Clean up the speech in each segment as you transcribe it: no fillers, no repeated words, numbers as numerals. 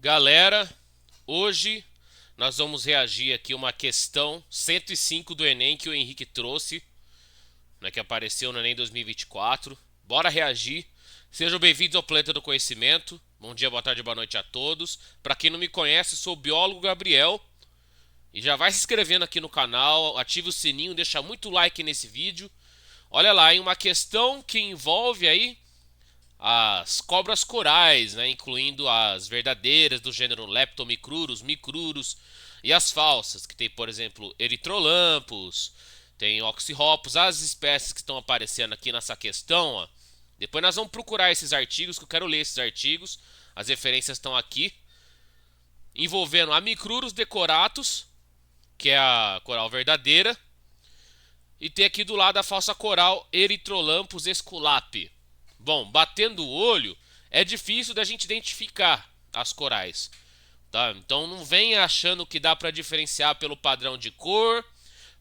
Galera, hoje nós vamos reagir aqui a uma questão 105 do Enem que o Henrique trouxe, né, que apareceu no Enem 2024. Bora reagir. Sejam bem-vindos ao Planeta do Conhecimento. Bom dia, boa tarde, boa noite a todos. Para quem não me conhece, sou o biólogo Gabriel. E já vai se inscrevendo aqui no canal, ative o sininho, deixa muito like nesse vídeo. Olha lá, em uma questão que envolve aí as cobras corais, né, incluindo as verdadeiras do gênero Leptomicrurus, Micrurus e as falsas, que tem, por exemplo, Eritrolampus, tem Oxyhopus, as espécies que estão aparecendo aqui nessa questão, ó. Depois nós vamos procurar esses artigos, que eu quero ler esses artigos, as referências estão aqui, envolvendo a Micrurus decoratus, que é a coral verdadeira, e tem aqui do lado a falsa coral Eritrolampus esculape. Bom, batendo o olho, é difícil da gente identificar as corais, tá? Então não venha achando que dá para diferenciar pelo padrão de cor,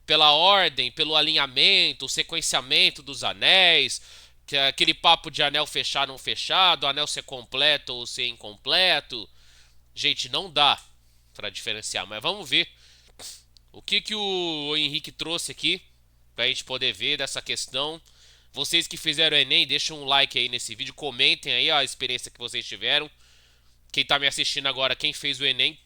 pela ordem, pelo alinhamento, o sequenciamento dos anéis, que é aquele papo de anel fechado ou não fechado, anel ser completo ou ser incompleto. Gente, não dá para diferenciar, mas vamos ver o que o Henrique trouxe aqui pra gente poder ver dessa questão. Vocês que fizeram o Enem, deixem um like aí nesse vídeo, comentem aí a experiência que vocês tiveram. Quem tá me assistindo agora, quem fez o Enem,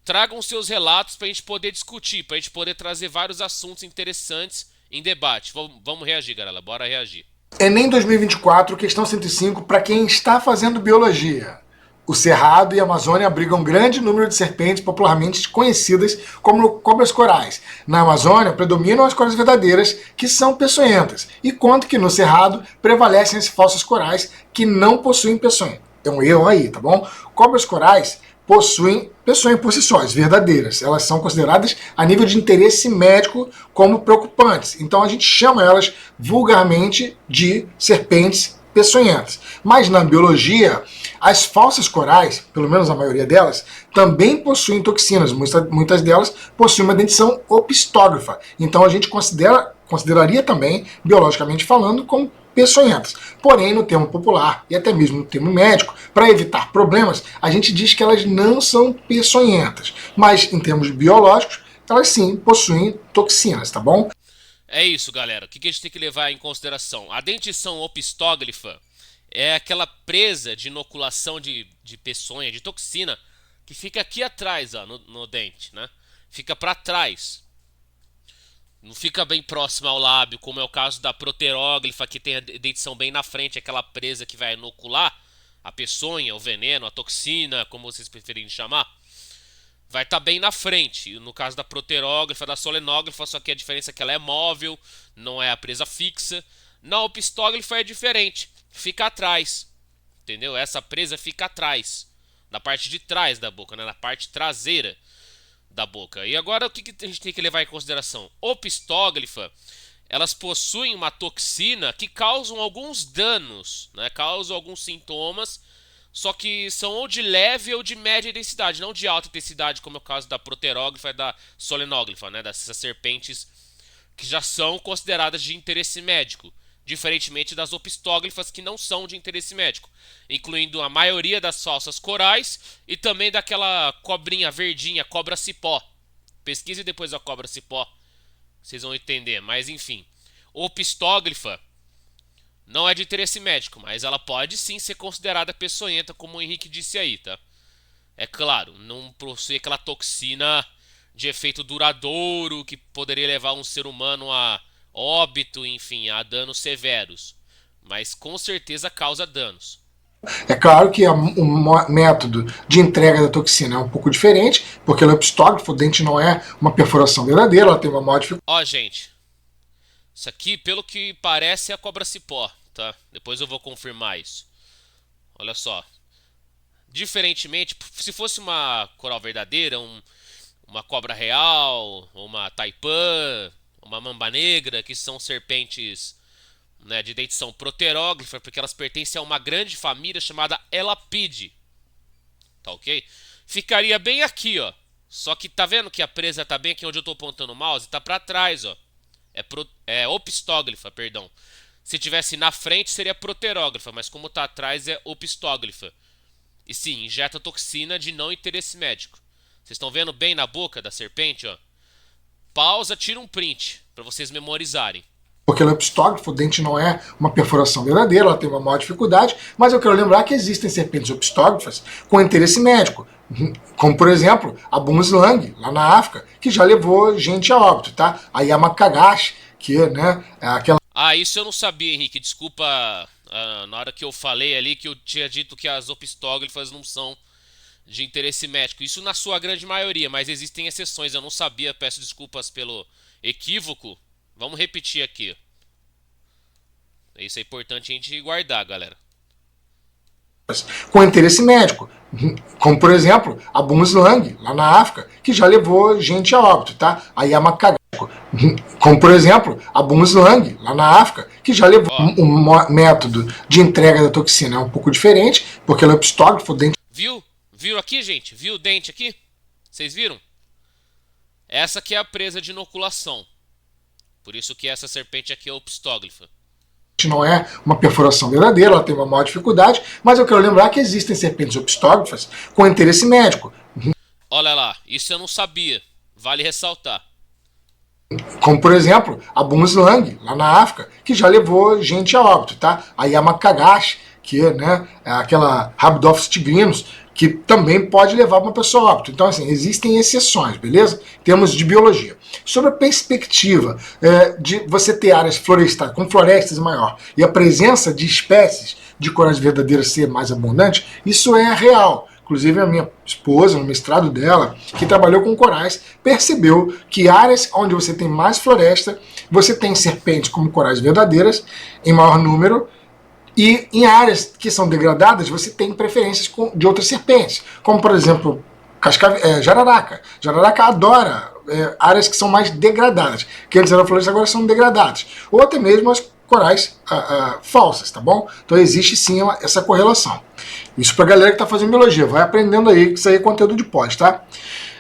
tragam seus relatos pra gente poder discutir, pra gente poder trazer vários assuntos interessantes em debate. Vamos reagir, galera, bora reagir. Enem 2024, questão 105, para quem está fazendo biologia. O Cerrado e a Amazônia abrigam um grande número de serpentes popularmente conhecidas como cobras corais. Na Amazônia predominam as cobras verdadeiras, que são peçonhentas, enquanto que no Cerrado prevalecem as falsas corais, que não possuem peçonha. Tem um erro aí, tá bom? Cobras corais possuem por si só, as verdadeiras. Elas são consideradas a nível de interesse médico como preocupantes. Então a gente chama elas vulgarmente de serpentes peçonhentas. Mas na biologia, as falsas corais, pelo menos a maioria delas, também possuem toxinas. Muitas delas possuem uma dentição opistógrafa. Então a gente consideraria também, biologicamente falando, como peçonhentas. Porém, no termo popular e até mesmo no termo médico, para evitar problemas, a gente diz que elas não são peçonhentas. Mas em termos biológicos, elas sim possuem toxinas, tá bom? É isso, galera. O que a gente tem que levar em consideração? A dentição opistóglifa é aquela presa de inoculação de peçonha, de toxina, que fica aqui atrás, ó, no dente, né? Fica para trás. Não fica bem próximo ao lábio, como é o caso da proteróglifa, que tem a dentição bem na frente, aquela presa que vai inocular a peçonha, o veneno, a toxina, como vocês preferirem chamar. Vai estar bem na frente. No caso da proteróglifa, da solenóglifa, só que a diferença é que ela é móvel, não é a presa fixa. Na opistóglifa é diferente, fica atrás, entendeu? Essa presa fica atrás, na parte de trás da boca, né? Na parte traseira da boca. E agora o que a gente tem que levar em consideração? Opistóglifa, elas possuem uma toxina que causam alguns danos, né? Causam alguns sintomas, só que são ou de leve ou de média densidade, não de alta intensidade, como é o caso da proteróglifa e da solenóglifa, né? Dessas serpentes que já são consideradas de interesse médico, diferentemente das opistóglifas que não são de interesse médico, incluindo a maioria das falsas corais e também daquela cobrinha verdinha, cobra cipó. Pesquise depois a cobra cipó, vocês vão entender, mas enfim. Opistóglifa não é de interesse médico, mas ela pode sim ser considerada peçonhenta, como o Henrique disse aí, tá? É claro, não possui aquela toxina de efeito duradouro que poderia levar um ser humano a óbito, enfim, a danos severos. Mas com certeza causa danos. É claro que o método de entrega da toxina é um pouco diferente, porque ela é epistógrafo, o dente não é uma perfuração verdadeira, ela tem uma maior dificuldade. Ó, gente, isso aqui, pelo que parece, é a cobra cipó, tá? Depois eu vou confirmar isso. Olha só. Diferentemente, se fosse uma coral verdadeira, uma cobra real, uma taipã, uma mamba negra, que são serpentes, né, de dentição proteróglifa, porque elas pertencem a uma grande família chamada Elapidae, tá ok? Ficaria bem aqui, ó. Só que tá vendo que a presa tá bem aqui onde eu tô apontando o mouse? Tá pra trás, ó. É opistóglifa, perdão. Se tivesse na frente seria proteróglifa, mas como tá atrás é opistóglifa. E sim, injeta toxina de não interesse médico. Vocês estão vendo bem na boca da serpente, ó? Pausa, tira um print para vocês memorizarem. Porque lepidógrafo, o dente não é uma perfuração verdadeira, ela tem uma maior dificuldade, mas eu quero lembrar que existem serpentes lepidógrafas com interesse médico, como por exemplo a Bumslang, lá na África, que já levou gente a óbito, tá? A Yamakagashi, que né, é aquela... Ah, isso eu não sabia, Henrique, desculpa, na hora que eu falei ali que eu tinha dito que as opistógrafas não são de interesse médico. Isso na sua grande maioria, mas existem exceções, eu não sabia, peço desculpas pelo equívoco. Vamos repetir aqui. Isso é importante a gente guardar, galera. com interesse médico, como por exemplo a Bumslang, lá na África, que já levou gente a óbito, tá? A Yamakagashi, como por exemplo a Bumslang, lá na África, que já levou um método de entrega da toxina é um pouco diferente, porque ela é lepidógrafo, o dente... Viu? Viu aqui, gente? Viu o dente aqui? Vocês viram? Essa aqui é a presa de inoculação. Por isso que essa serpente aqui é opistógrafa. Não é uma perfuração verdadeira, ela tem uma maior dificuldade, mas eu quero lembrar que existem serpentes opistógrafas com interesse médico. Olha lá, isso eu não sabia. Vale ressaltar. Como por exemplo a Bumslang, lá na África, que já levou gente a óbito, tá? A Yamakagashi, que né, é aquela Rhabdophis tigrinus, que também pode levar uma pessoa a óbito. Então, assim, existem exceções, beleza? Em termos de biologia. Sobre a perspectiva de você ter áreas florestais, com florestas maior, e a presença de espécies de corais verdadeiras ser mais abundante, isso é real. Inclusive a minha esposa, no mestrado dela, que trabalhou com corais, percebeu que áreas onde você tem mais floresta, você tem serpentes como corais verdadeiras, em maior número, e em áreas que são degradadas, você tem preferências de outras serpentes, como por exemplo jararaca. Jararaca adora áreas que são mais degradadas, que antes eram florestas, agora são degradadas. Ou até mesmo as corais falsas, tá bom? Então existe sim essa correlação. Isso para a galera que está fazendo biologia, vai aprendendo aí, que isso aí é conteúdo de pós, tá?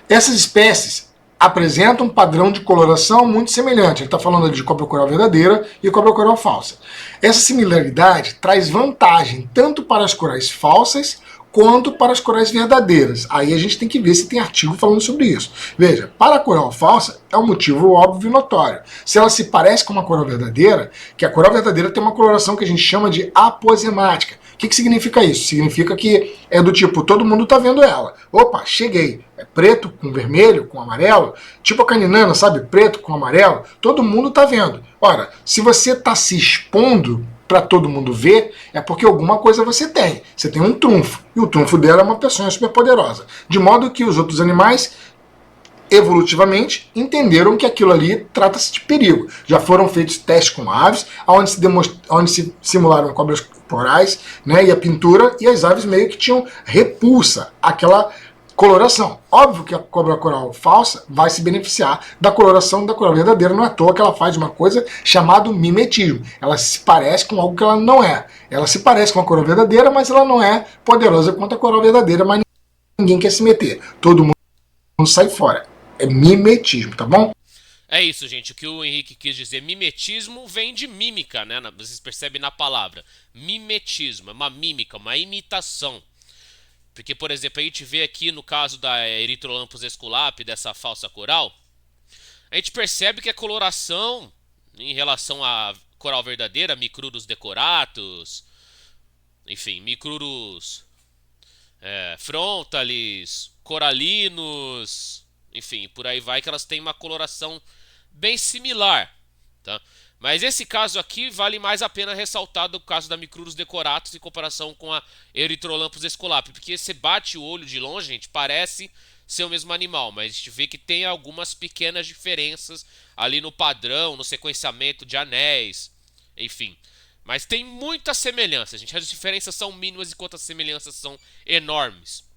Essas espécies apresentam um padrão de coloração muito semelhante. Ele está falando de cobra coral verdadeira e cobra coral falsa. Essa similaridade traz vantagem tanto para as corais falsas quanto para as corais verdadeiras. Aí a gente tem que ver se tem artigo falando sobre isso. Veja, para a coral falsa é um motivo óbvio e notório. Se ela se parece com uma coral verdadeira, que a coral verdadeira tem uma coloração que a gente chama de aposemática. O que significa isso? Significa que é do tipo, todo mundo está vendo ela. Opa, cheguei. É preto com vermelho, com amarelo. Tipo a caninana, sabe? Preto com amarelo. Todo mundo está vendo. Ora, se você está se expondo para todo mundo ver, é porque alguma coisa você tem. Você tem um trunfo. E o trunfo dela é uma peçonha superpoderosa. De modo que os outros animais, evolutivamente, entenderam que aquilo ali trata-se de perigo. Já foram feitos testes com aves, onde se simularam cobras corais, né, e a pintura, e as aves meio que tinham repulsa àquela coloração. Óbvio que a cobra coral falsa vai se beneficiar da coloração da coral verdadeira, não é à toa que ela faz uma coisa chamada mimetismo. Ela se parece com algo que ela não é. Ela se parece com a coral verdadeira, mas ela não é poderosa quanto a coral verdadeira, mas ninguém quer se meter. Todo mundo sai fora. É mimetismo, tá bom? É isso, gente. O que o Henrique quis dizer, mimetismo vem de mímica, né? Vocês percebem na palavra. Mimetismo, é uma mímica, uma imitação. Porque, por exemplo, a gente vê aqui no caso da Erythrolampus esculape, dessa falsa coral, a gente percebe que a coloração, em relação à coral verdadeira, Micrurus decoratus, enfim, Micrurus frontalis, coralinos, enfim, por aí vai, que elas têm uma coloração bem similar, tá? Mas esse caso aqui vale mais a pena ressaltar do caso da Micrurus decoratus em comparação com a Erythrolampus esculape, porque você bate o olho de longe, gente, parece ser o mesmo animal, mas a gente vê que tem algumas pequenas diferenças ali no padrão, no sequenciamento de anéis, enfim. Mas tem muita semelhança, gente. As diferenças são mínimas enquanto as semelhanças são enormes.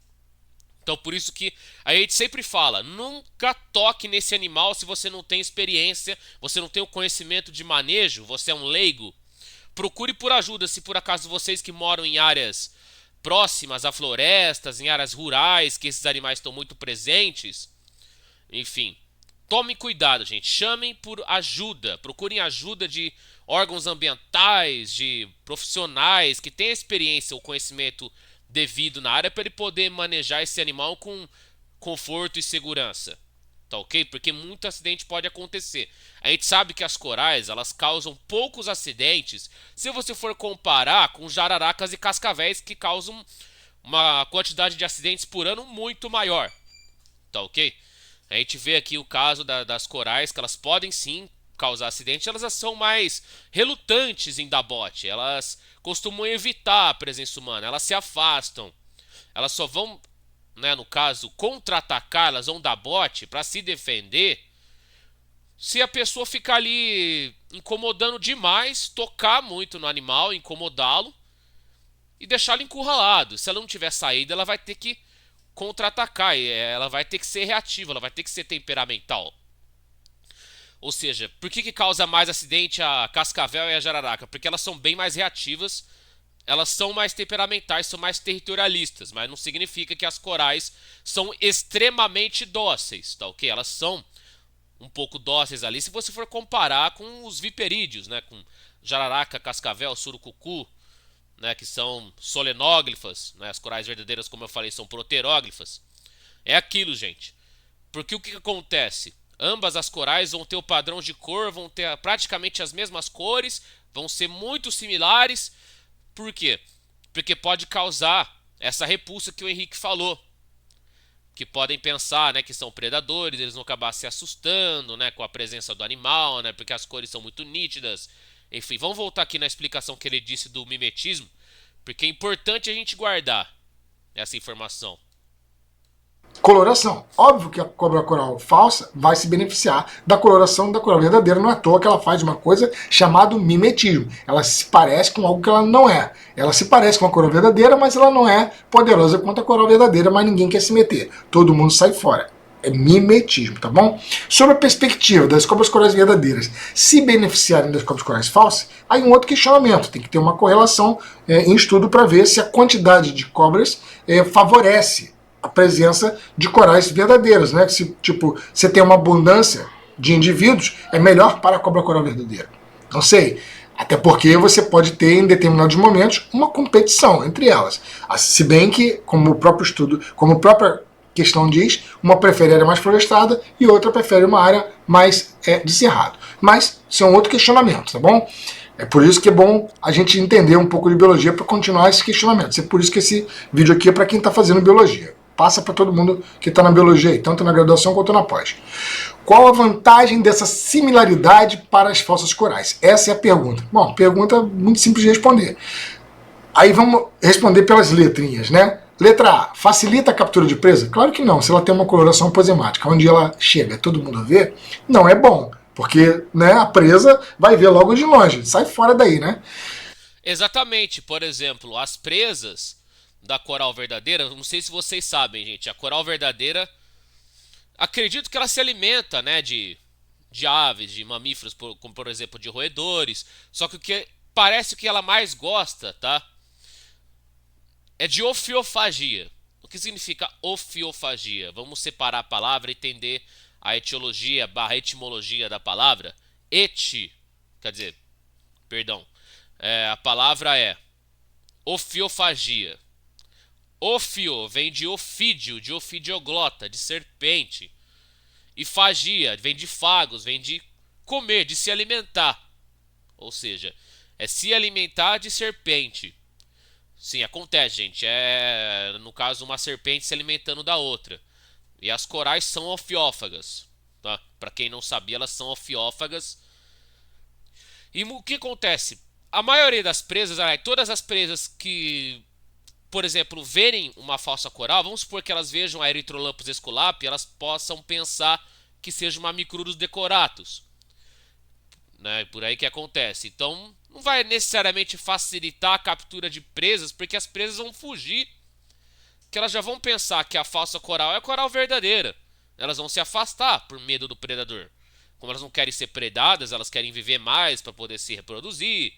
Então por isso que a gente sempre fala, nunca toque nesse animal se você não tem experiência, você não tem o conhecimento de manejo, você é um leigo. Procure por ajuda se por acaso vocês que moram em áreas próximas a florestas, em áreas rurais, que esses animais estão muito presentes. Enfim, tomem cuidado, gente. Chamem por ajuda, procurem ajuda de órgãos ambientais, de profissionais que têm experiência ou conhecimento devido na área para ele poder manejar esse animal com conforto e segurança. Tá ok? Porque muito acidente pode acontecer. A gente sabe que as corais, elas causam poucos acidentes se você for comparar com jararacas e cascavéis, que causam uma quantidade de acidentes por ano muito maior. Tá ok? A gente vê aqui o caso das corais, que elas podem sim causar acidente, elas são mais relutantes em dar bote. Elas costumam evitar a presença humana, elas se afastam. Elas só vão, né, no caso, contra-atacar, elas vão dar bote para se defender se a pessoa ficar ali incomodando demais, tocar muito no animal, incomodá-lo e deixá-lo encurralado. Se ela não tiver saída, ela vai ter que contra-atacar, ela vai ter que ser reativa, ela vai ter que ser temperamental. Ou seja, por que causa mais acidente a cascavel e a jararaca? Porque elas são bem mais reativas, elas são mais temperamentais, são mais territorialistas, mas não significa que as corais são extremamente dóceis, tá ok? Elas são um pouco dóceis ali se você for comparar com os viperídeos, né? Com jararaca, cascavel, surucucu, né? Que são solenóglifas, né? As corais verdadeiras, como eu falei, são proteróglifas. É aquilo, gente. Porque o que acontece? Ambas as corais vão ter o padrão de cor, vão ter praticamente as mesmas cores, vão ser muito similares. Por quê? Porque pode causar essa repulsa que o Henrique falou. Que podem pensar, né, que são predadores, eles vão acabar se assustando, né, com a presença do animal, né, porque as cores são muito nítidas. Enfim, vamos voltar aqui na explicação que ele disse do mimetismo, porque é importante a gente guardar essa informação. Coloração. Óbvio que a cobra coral falsa vai se beneficiar da coloração da coral verdadeira, não é à toa que ela faz uma coisa chamada mimetismo. Ela se parece com algo que ela não é. Ela se parece com a coral verdadeira, mas ela não é poderosa quanto a coral verdadeira, mas ninguém quer se meter. Todo mundo sai fora. É mimetismo, tá bom? Sobre a perspectiva das cobras corais verdadeiras se beneficiarem das cobras corais falsas, aí um outro questionamento. Tem que ter uma correlação em estudo para ver se a quantidade de cobras favorece a presença de corais verdadeiras, né? Se, tipo, você tem uma abundância de indivíduos, é melhor para a cobra coral verdadeira. Não sei. Até porque você pode ter, em determinados momentos, uma competição entre elas. Se bem que, como o próprio estudo, como a própria questão diz, uma prefere área mais florestada e outra prefere uma área mais de cerrado. Mas isso é um outro questionamento, tá bom? É por isso que é bom a gente entender um pouco de biologia para continuar esse questionamento. É por isso que esse vídeo aqui é para quem está fazendo biologia. Passa para todo mundo que está na biologia, aí, tanto na graduação quanto na pós. Qual a vantagem dessa similaridade para as falsas corais? Essa é a pergunta. Bom, pergunta muito simples de responder. Aí vamos responder pelas letrinhas, né? Letra A, facilita a captura de presa? Claro que não, se ela tem uma coloração aposemática, onde ela chega, todo mundo vê, não é bom, porque, né, a presa vai ver logo de longe, sai fora daí, né? Exatamente, por exemplo, as presas da coral verdadeira, não sei se vocês sabem, gente, a coral verdadeira, acredito que ela se alimenta, né, de aves, de mamíferos, como por exemplo de roedores, só que o que parece que ela mais gosta, tá, é de ofiofagia. O que significa ofiofagia? Vamos separar a palavra e entender a etiologia / etimologia da palavra. Quer dizer, perdão, a palavra é ofiofagia. Ofio vem de ofídio, de ofidioglota, de serpente. E fagia vem de fagos, vem de comer, de se alimentar. Ou seja, é se alimentar de serpente. Sim, acontece, gente. É, no caso, uma serpente se alimentando da outra. E as corais são ofiófagas. Tá? Para quem não sabia, elas são ofiófagas. E o que acontece? A maioria das presas, todas as presas que, por exemplo, verem uma falsa coral, vamos supor que elas vejam a Erythrolampus esculapi, elas possam pensar que seja uma Micrurus decoratus. Né? Por aí que acontece. Então, não vai necessariamente facilitar a captura de presas, porque as presas vão fugir. Que elas já vão pensar que a falsa coral é a coral verdadeira. Elas vão se afastar por medo do predador. Como elas não querem ser predadas, elas querem viver mais para poder se reproduzir.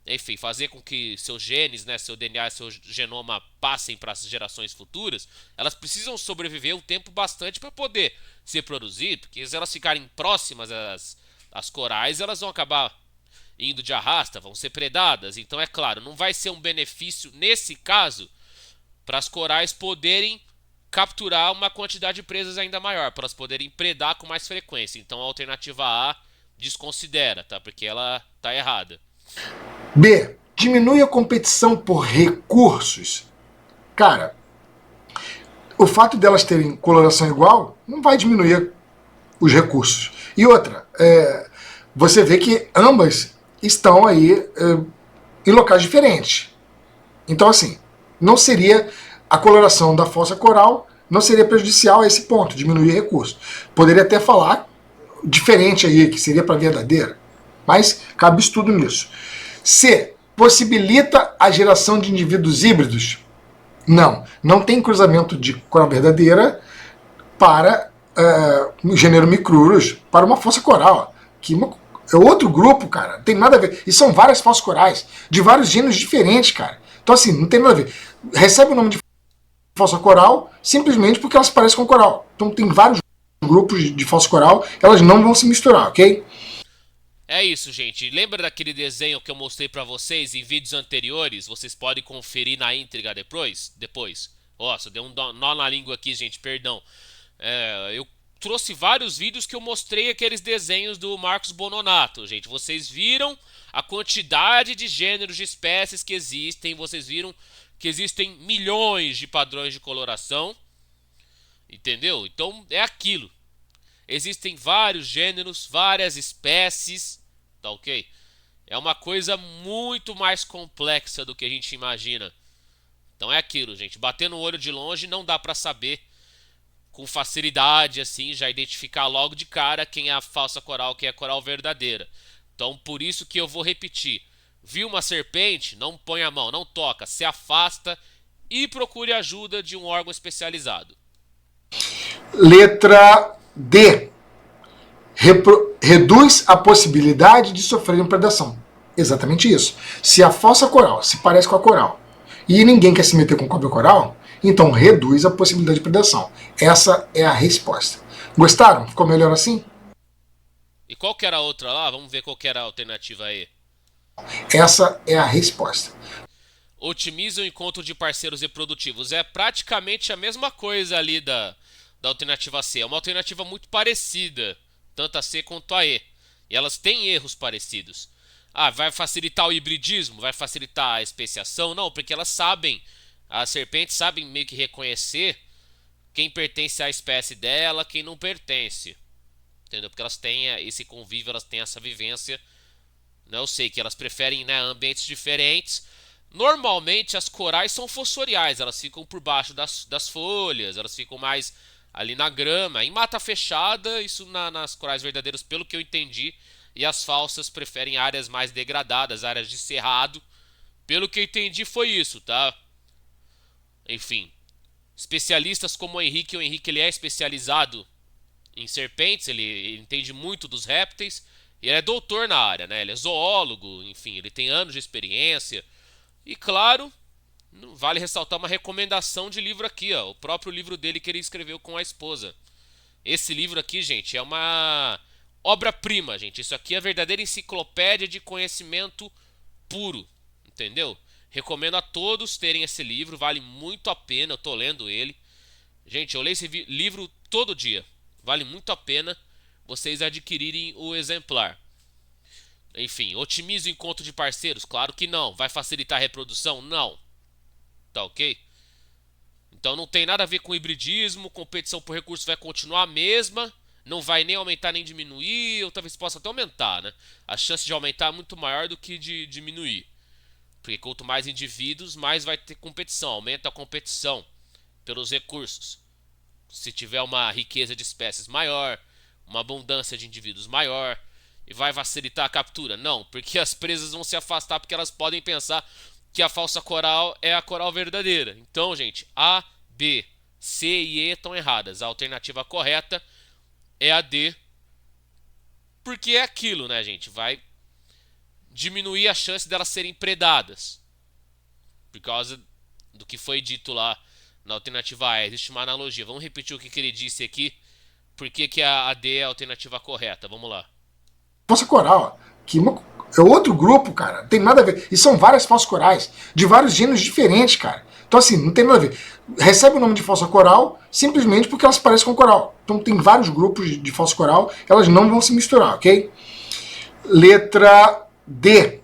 Enfim, fazer com que seus genes, né, seu DNA, seu genoma passem para as gerações futuras. Elas precisam sobreviver um tempo bastante para poder se reproduzir, porque se elas ficarem próximas às corais, elas vão acabar indo de arrasta, vão ser predadas. Então, é claro, não vai ser um benefício nesse caso para as corais poderem capturar uma quantidade de presas ainda maior, para elas poderem predar com mais frequência. Então a alternativa A desconsidera, tá? Porque ela tá errada. B. Diminui a competição por recursos. Cara, o fato delas terem coloração igual não vai diminuir os recursos. E outra, você vê que ambas estão aí em locais diferentes. Então, assim, não seria a coloração da fossa coral, não seria prejudicial a esse ponto, diminuir recursos. Poderia até falar diferente aí, que seria para verdadeira, mas cabe estudo nisso. C. Possibilita a geração de indivíduos híbridos? Não tem cruzamento de coral verdadeira para o gênero Micrurus, para uma fossa coral, que é outro grupo, cara, não tem nada a ver. E são várias fossas corais, de vários gêneros diferentes, cara. Então, assim, não tem nada a ver. Recebe o nome de fossa coral simplesmente porque elas parecem com coral. Então, tem vários grupos de fossa coral, elas não vão se misturar, ok? É isso, gente. Lembra daquele desenho que eu mostrei pra vocês em vídeos anteriores? Vocês podem conferir na íntegra depois. Nossa, deu um nó na língua aqui, gente, perdão. Eu trouxe vários vídeos que eu mostrei aqueles desenhos do Marcos Bononato, gente. Vocês viram a quantidade de gêneros, de espécies que existem. Vocês viram que existem milhões de padrões de coloração. Entendeu? Então é aquilo. Existem vários gêneros, várias espécies, tá ok? É uma coisa muito mais complexa do que a gente imagina. Então é aquilo, gente. Bater no olho de longe não dá pra saber com facilidade, assim, já identificar logo de cara quem é a falsa coral, quem é a coral verdadeira. Então por isso que eu vou repetir. Viu uma serpente? Não põe a mão, não toca, se afasta e procure ajuda de um órgão especializado. Letra D. Reduz a possibilidade de sofrer predação. Exatamente isso. Se a fossa coral se parece com a coral e ninguém quer se meter com cobra coral, então reduz a possibilidade de predação. Essa é a resposta. Gostaram? Ficou melhor assim? E qual que era a outra lá? Vamos ver qual que era a alternativa aí. Essa é a resposta. Otimiza o encontro de parceiros reprodutivos. É praticamente a mesma coisa ali da alternativa C. É uma alternativa muito parecida, tanto a C quanto a E. E elas têm erros parecidos. Ah, vai facilitar o hibridismo? Vai facilitar a especiação? Não, porque elas sabem, as serpentes sabem meio que reconhecer quem pertence à espécie dela, quem não pertence. Entendeu? Porque elas têm esse convívio, elas têm essa vivência. Eu sei que elas preferem, né, ambientes diferentes. Normalmente as corais são fossoriais, elas ficam por baixo das folhas, elas ficam mais ali na grama. Em mata fechada, isso nas corais verdadeiras, pelo que eu entendi. E as falsas preferem áreas mais degradadas, áreas de cerrado. Pelo que eu entendi foi isso, tá? Enfim, especialistas como o Henrique ele é especializado em serpentes, ele entende muito dos répteis. E ele é doutor na área, né? Ele é zoólogo, enfim, ele tem anos de experiência. E claro, vale ressaltar uma recomendação de livro aqui, ó, o próprio livro dele que ele escreveu com a esposa. Esse livro aqui, gente, é uma obra-prima, gente. Isso aqui é a verdadeira enciclopédia de conhecimento puro, entendeu? Recomendo a todos terem esse livro, vale muito a pena, eu tô lendo ele. Gente, eu leio esse livro todo dia, vale muito a pena vocês adquirirem o exemplar. Enfim, otimiza o encontro de parceiros? Claro que não. Vai facilitar a reprodução? Não. Tá ok? Então não tem nada a ver com hibridismo, competição por recursos vai continuar a mesma, não vai nem aumentar nem diminuir, ou talvez possa até aumentar, né? A chance de aumentar é muito maior do que de diminuir. Porque quanto mais indivíduos, mais vai ter competição, aumenta a competição pelos recursos. Se tiver uma riqueza de espécies maior, uma abundância de indivíduos maior, e vai facilitar a captura? Não, porque as presas vão se afastar porque elas podem pensar que a falsa coral é a coral verdadeira. Então, gente, A, B, C e E estão erradas. A alternativa correta é a D, porque é aquilo, né, gente? Vai diminuir a chance delas serem predadas. Por causa do que foi dito lá na alternativa A. Existe uma analogia. Vamos repetir o que ele disse aqui. Por que a D é a alternativa correta? Vamos lá. Fossa coral, que é outro grupo, cara, não tem nada a ver. E são várias fossas corais, de vários gêneros diferentes, cara. Então assim, não tem nada a ver. Recebe o nome de fossa coral simplesmente porque elas parecem com coral. Então tem vários grupos de fossa coral, elas não vão se misturar, ok? Letra D.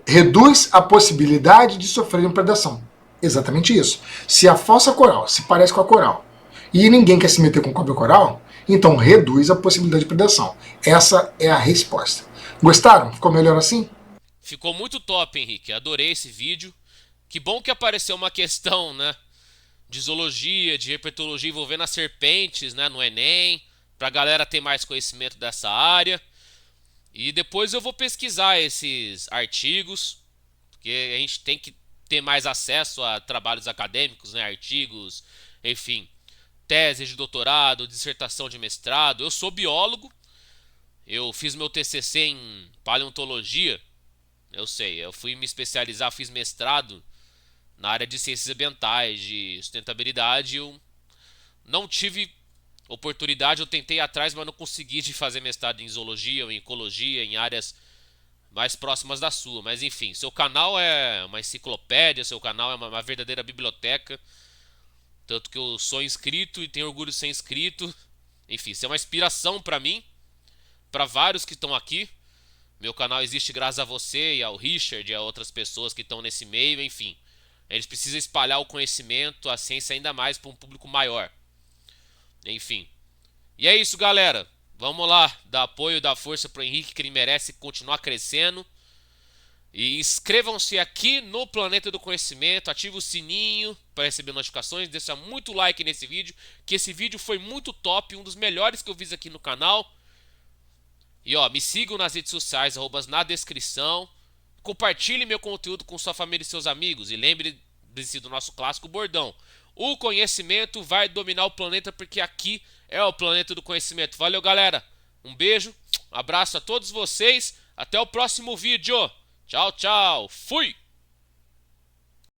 Reduz a possibilidade de sofrer predação. Exatamente isso. Se a fossa coral se parece com a coral e ninguém quer se meter com cobra coral, então reduz a possibilidade de predação. Essa é a resposta. Gostaram? Ficou melhor assim? Ficou muito top, Henrique. Adorei esse vídeo. Que bom que apareceu uma questão, né, de zoologia, de herpetologia envolvendo as serpentes, né, no Enem, pra galera ter mais conhecimento dessa área. E depois eu vou pesquisar esses artigos, porque a gente tem que ter mais acesso a trabalhos acadêmicos, né, artigos, enfim, tese de doutorado, dissertação de mestrado. Eu sou biólogo, eu fiz meu TCC em paleontologia, eu sei, eu fui me especializar, fiz mestrado na área de ciências ambientais, de sustentabilidade. Eu não tive oportunidade, eu tentei ir atrás, mas não consegui de fazer mestrado em zoologia ou em ecologia, em áreas mais próximas da sua. Mas enfim, seu canal é uma enciclopédia, seu canal é uma verdadeira biblioteca. Tanto que eu sou inscrito e tenho orgulho de ser inscrito. Enfim, isso é uma inspiração para mim, para vários que estão aqui. Meu canal existe graças a você e ao Richard e a outras pessoas que estão nesse meio, enfim. Eles precisam espalhar o conhecimento, a ciência ainda mais para um público maior. Enfim. E é isso, galera. Vamos lá, dar apoio, dar força pro Henrique, que ele merece continuar crescendo. E inscrevam-se aqui no Planeta do Conhecimento, ative o sininho para receber notificações, deixa muito like nesse vídeo, que esse vídeo foi muito top, um dos melhores que eu fiz aqui no canal. E ó, me sigam nas redes sociais, arrobas na descrição. Compartilhe meu conteúdo com sua família e seus amigos. E lembre-se do nosso clássico bordão: o conhecimento vai dominar o planeta, porque aqui é o planeta do conhecimento. Valeu, galera. Um beijo, um abraço a todos vocês. Até o próximo vídeo. Tchau, tchau. Fui!